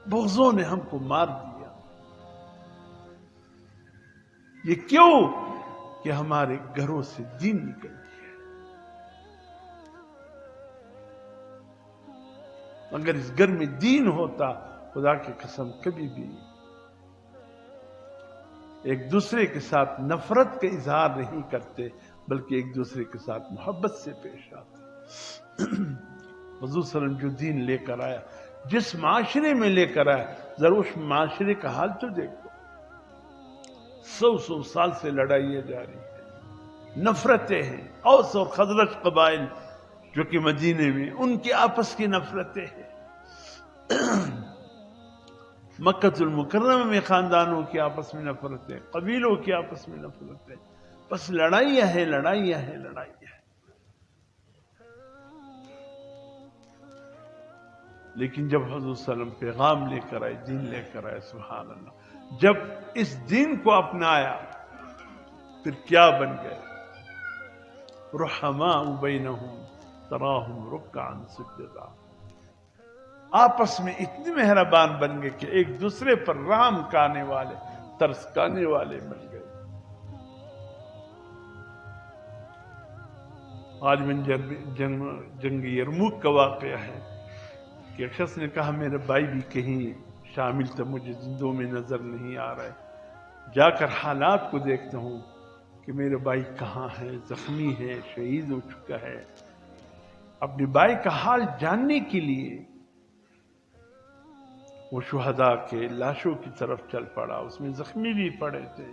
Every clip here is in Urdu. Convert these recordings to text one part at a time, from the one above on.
بغضوں نے ہم کو مار دیا. یہ کیوں؟ کہ ہمارے گھروں سے دین نکل گیا. اگر اس گھر میں دین ہوتا، خدا کی قسم کبھی بھی ایک دوسرے کے ساتھ نفرت کا اظہار نہیں کرتے، بلکہ ایک دوسرے کے ساتھ محبت سے پیش آتے. حضور صلی اللہ علیہ وسلم جو دین لے کر آیا، جس معاشرے میں لے کر آیا، ذرا اس معاشرے کا حال تو دیکھو. 100 سال سے لڑائیاں جاری ہیں، نفرتیں ہیں. اوس اور خزرج قبائل جو کہ مدینے میں، ان کی آپس کی نفرتیں ہیں. مکہ المکرمہ میں خاندانوں کی آپس میں نفرتیں، قبیلوں کی آپس میں نفرتیں. بس لڑائیاں ہیں، لڑائیاں ہیں، لڑائیاں ہیں. لیکن جب حضور صلی اللہ علیہ وسلم پیغام لے کر آئے، دین لے کر آئے، سبحان اللہ، جب اس دین کو اپنایا پھر کیا بن گئے؟ رحماء بینہم تراہم رکعا سجدا. آپس میں اتنے مہربان بن گئے کہ ایک دوسرے پر رحم کھانے والے، ترس کھانے والے بن گئے. آج من جنگ یرموک کا واقعہ ہے کہ ایک شخص نے کہا میرا بھائی بھی کہیں شامل تھا، مجھے زندوں میں نظر نہیں آ رہا ہے. جا کر حالات کو دیکھتا ہوں کہ میرے بھائی کہاں ہے، زخمی ہے، شہید ہو چکا ہے. اپنے بھائی کا حال جاننے کے لیے وہ شہداء کے لاشوں کی طرف چل پڑا. اس میں زخمی بھی پڑے تھے.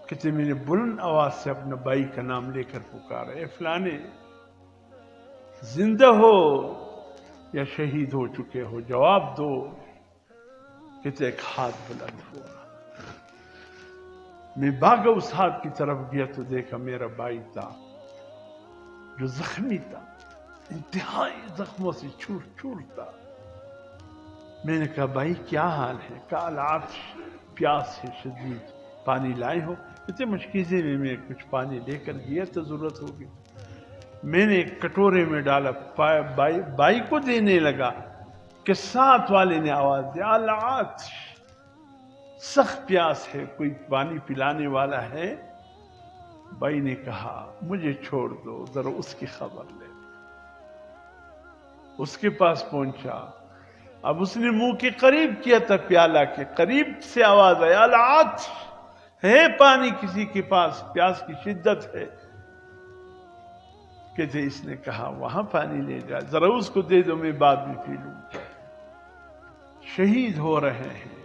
کہتے میں نے بلند آواز سے اپنے بھائی کا نام لے کر پکارا، اے فلانے، زندہ ہو یا شہید ہو چکے ہو، جواب دو. کہتے ایک ہاتھ بلند ہوا. میں بھاگا اس ہاتھ کی طرف گیا تو دیکھا میرا بھائی تھا جو زخمی تھا، انتہائی زخموں سے چور چور تھا. میں نے کہا بھائی کیا حال ہے؟ کہا العطش، پیاس ہے شدید، پانی لائے ہو؟ کہتے مشکیزے میں کچھ پانی لے کر گیا تو ضرورت ہوگی. میں نے ایک کٹورے میں ڈالا، بائی کو دینے لگا کہ ساتھ والے نے آواز دی العطش، سخت پیاس ہے، کوئی پانی پلانے والا ہے؟ بھائی نے کہا مجھے چھوڑ دو، ذرا اس کی خبر لے. اس کے پاس پہنچا. اب اس نے منہ کے قریب کیا تھا، پیالہ کے قریب سے آواز آیا العطش، ہے پانی کسی کے پاس؟ پیاس کی شدت ہے. کہتے اس نے کہا وہاں پانی لے جا، ذرا اس کو دے دو، میں بعد میں پی لوں. شہید ہو رہے ہیں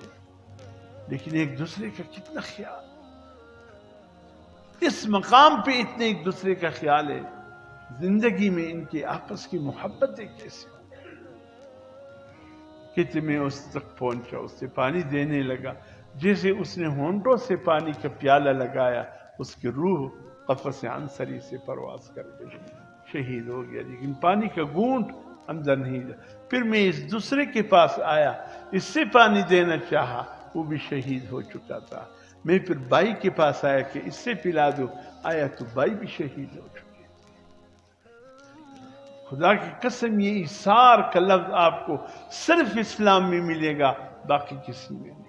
لیکن ایک دوسرے کا کتنا خیال، اس مقام پہ اتنے ایک دوسرے کا خیال ہے. زندگی میں ان کی آپس کی محبتیں کیسے؟ کہتے میں اس تک پہنچا، اس سے پانی دینے لگا. جیسے اس نے ہونٹوں سے پانی کا پیالہ لگایا، اس کی روح قفس عنصری سے پرواز کر گئی، شہید ہو گیا. لیکن پانی کا گھونٹ اندر نہیں جا. پھر میں اس دوسرے کے پاس آیا، اس سے پانی دینا چاہا، وہ بھی شہید ہو چکا تھا. میں پھر بائی کے پاس آیا کہ اس سے پلا دو، آیا تو بائی بھی شہید ہو چکے. خدا کی قسم یہ ایثار کا لفظ آپ کو صرف اسلام میں ملے گا، باقی کسی میں نہیں.